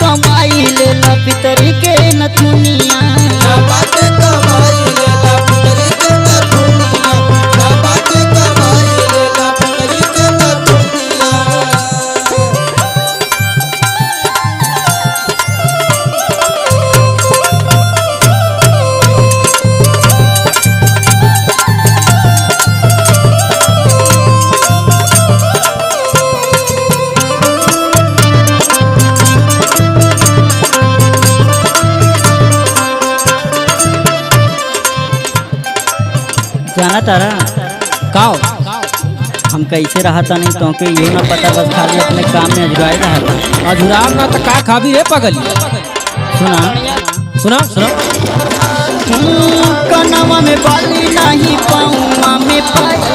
कमाई ले ला पितरी के नथुनिया बाबा के कमाई ले ला पितरी के नथुनिया बाबा के कमाई ले ला पितरी के नथुनिया। जाना तारा काओ हम कैसे रहा था नहीं तो के ये ना पता बस खाली अपने काम में अजुराए रहा था। अजुराम ना तो का खाबी रे पगली। सुना सुना सुना कनवा में बाली नहीं पाऊँ में पाई